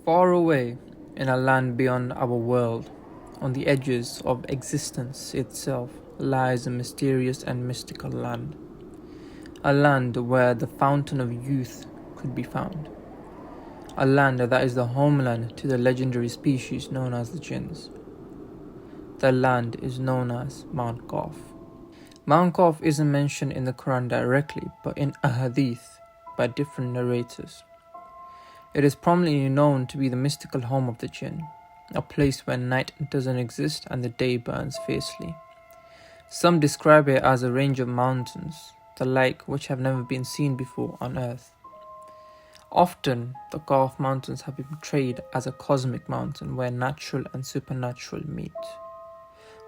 Far away, in a land beyond our world, on the edges of existence itself, lies a mysterious and mystical land. A land where the fountain of youth could be found. A land that is the homeland to the legendary species known as the Jinns. The land is known as Mount Qaf. Mount Qaf isn't mentioned in the Quran directly, but in a hadith by different narrators. It is prominently known to be the mystical home of the Jinn, a place where night doesn't exist and the day burns fiercely. Some describe it as a range of mountains, the like which have never been seen before on earth. Often, the Qaf mountains have been portrayed as a cosmic mountain where natural and supernatural meet,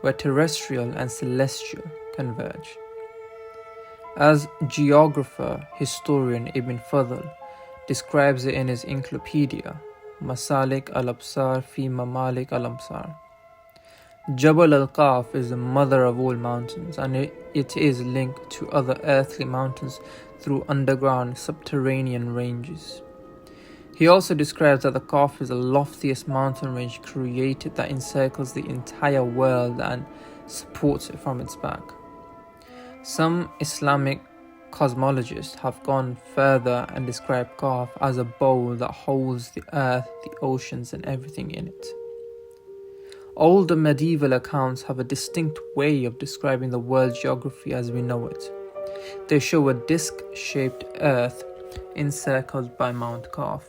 where terrestrial and celestial converge. As geographer, historian Ibn Fadl describes it in his encyclopedia, Masalik al-Absar fi Mamalik al-Amsar. Jabal al-Qaf is the mother of all mountains, and it is linked to other earthly mountains through underground subterranean ranges. He also describes that the Qaf is the loftiest mountain range created that encircles the entire world and supports it from its back. Some Islamic cosmologists have gone further and described Qaf as a bowl that holds the earth, the oceans, and everything in it. Older medieval accounts have a distinct way of describing the world's geography as we know it. They show a disc-shaped earth encircled by Mount Qaf,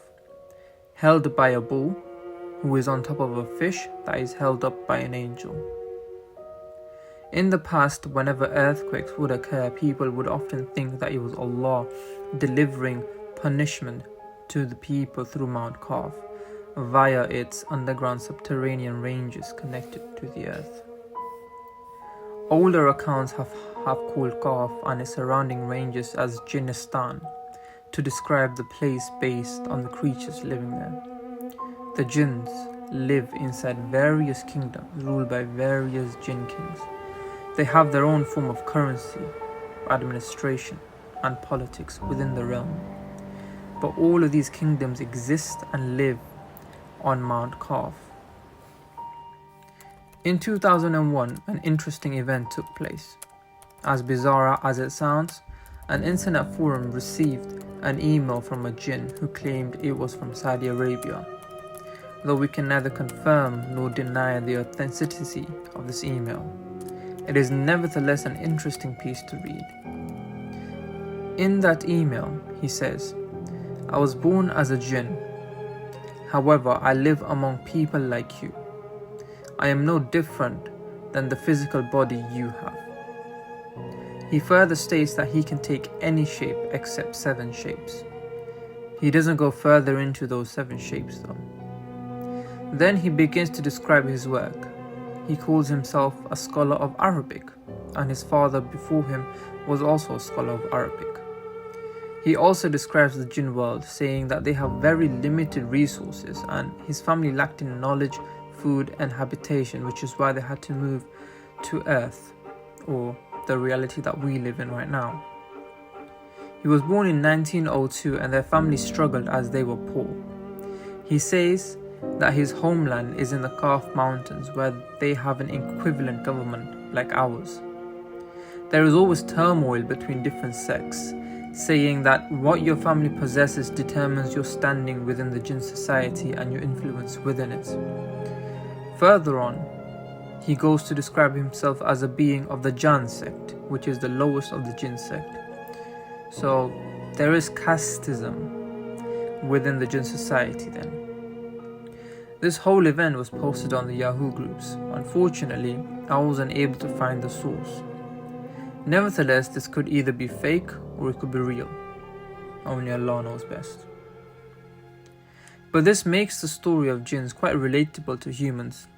held by a bull who is on top of a fish that is held up by an angel. In the past, whenever earthquakes would occur, people would often think that it was Allah delivering punishment to the people through Mount Qaf via its underground subterranean ranges connected to the earth. Older accounts have called Qaf and its surrounding ranges as Jinnistan to describe the place based on the creatures living there. The Jinns live inside various kingdoms ruled by various Jinn kings. They have their own form of currency, administration, and politics within the realm. But all of these kingdoms exist and live on Mount Qaf. In 2001, an interesting event took place. As bizarre as it sounds, an internet forum received an email from a Jinn who claimed it was from Saudi Arabia, though we can neither confirm nor deny the authenticity of this email. It is nevertheless an interesting piece to read. In that email, he says, "I was born as a Jinn. However, I live among people like you. I am no different than the physical body you have." He further states that he can take any shape except 7 shapes. He doesn't go further into those 7 shapes though. Then he begins to describe his work. He calls himself a scholar of Arabic, and his father before him was also a scholar of Arabic. He also describes the Jinn world, saying that they have very limited resources and his family lacked in knowledge, food and habitation, which is why they had to move to Earth, or the reality that we live in right now. He was born in 1902 and their family struggled as they were poor. He says that his homeland is in the Qaf mountains where they have an equivalent government like ours. There is always turmoil between different sects, saying that what your family possesses determines your standing within the Jinn society and your influence within it. Further on, he goes to describe himself as a being of the Jan sect, which is the lowest of the Jinn sect. So there is casteism within the Jinn society then. This whole event was posted on the Yahoo groups. Unfortunately, I wasn't able to find the source. Nevertheless, this could either be fake or it could be real. Only Allah knows best. But this makes the story of Jinns quite relatable to humans,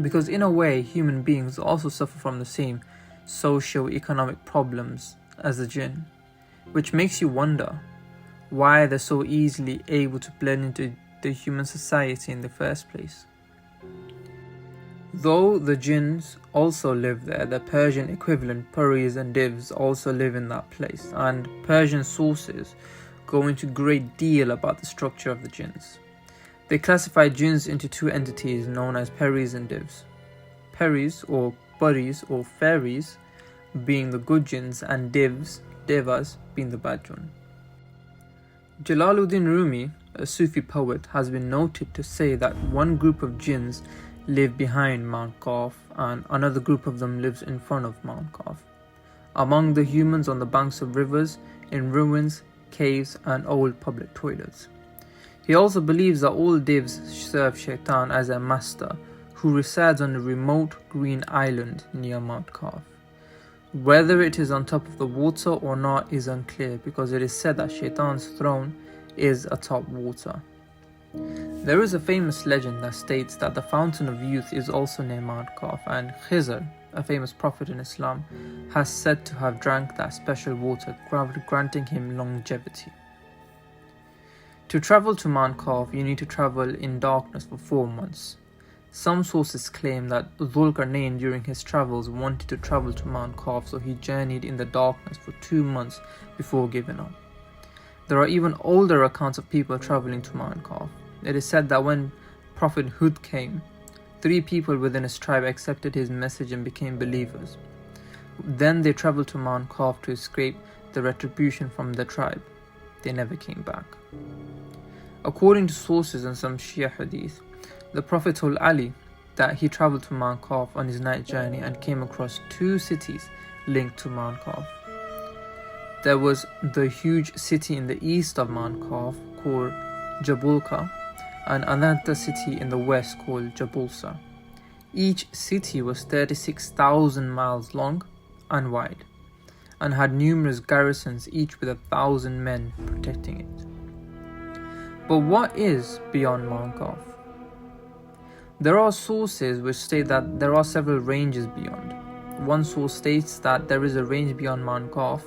because in a way, human beings also suffer from the same socio-economic problems as the Jinn, which makes you wonder why they're so easily able to blend into the human society in the first place. Though the Jinns also live there, the Persian equivalent Puris and Divs also live in that place, and Persian sources go into great deal about the structure of the Jinns. They classify jinns into two entities known as peris and divs. Peris or buddies or fairies being the good jinns and devas being the bad one. Jalaluddin Rumi, a Sufi poet, has been noted to say that one group of jinns live behind Mount Qaf and another group of them lives in front of Mount Qaf, among the humans on the banks of rivers, in ruins, caves and old public toilets. He also believes that all divs serve Shaitan as their master, who resides on a remote green island near Mount Qaf. Whether it is on top of the water or not is unclear, because it is said that Shaitan's throne is atop water. There is a famous legend that states that the Fountain of Youth is also near Mount Qaf, and Khizr, a famous prophet in Islam, has said to have drank that special water, granting him longevity. To travel to Mount Qaf, you need to travel in darkness for 4 months. Some sources claim that Dhul-Qarnayn during his travels wanted to travel to Mount Qaf, so he journeyed in the darkness for 2 months before giving up. There are even older accounts of people traveling to Mount Qaf. It is said that when Prophet Hud came, 3 people within his tribe accepted his message and became believers. Then they traveled to Mount Qaf to escape the retribution from the tribe. They never came back. According to sources and some Shia hadith, the Prophet told Ali that he traveled to Mount Qaf on his night journey and came across 2 cities linked to Mount Qaf. There was the huge city in the east of Mount Qaf called Jabulka, and another city in the west called Jabulsa. Each city was 36,000 miles long and wide, and had numerous garrisons, each with 1,000 men protecting it. But what is beyond Mount Qaf? There are sources which state that there are several ranges beyond. One source states that there is a range beyond Mount Qaf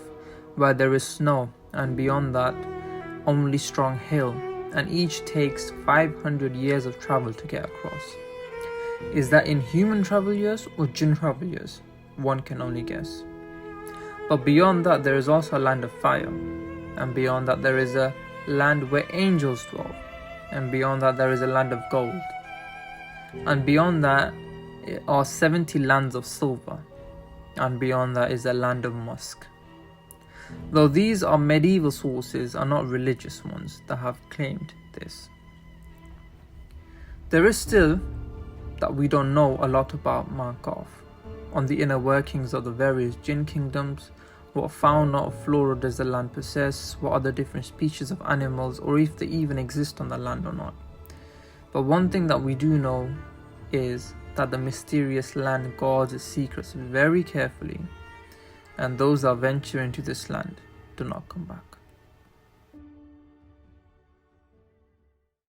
where there is snow, and beyond that only strong hill, and each takes 500 years of travel to get across. Is that in human travel years or jinn travel years? One can only guess. But beyond that there is also a land of fire, and beyond that there is a land where angels dwell, and beyond that there is a land of gold, and beyond that are 70 lands of silver, and beyond that is a land of musk. Though these are medieval sources, are not religious ones that have claimed this. There is still that we don't know a lot about Mount Qaf, on the inner workings of the various Jinn kingdoms, what fauna or flora does the land possess, what other different species of animals, or if they even exist on the land or not. But one thing that we do know is that the mysterious land guards its secrets very carefully, and those that venture into this land do not come back.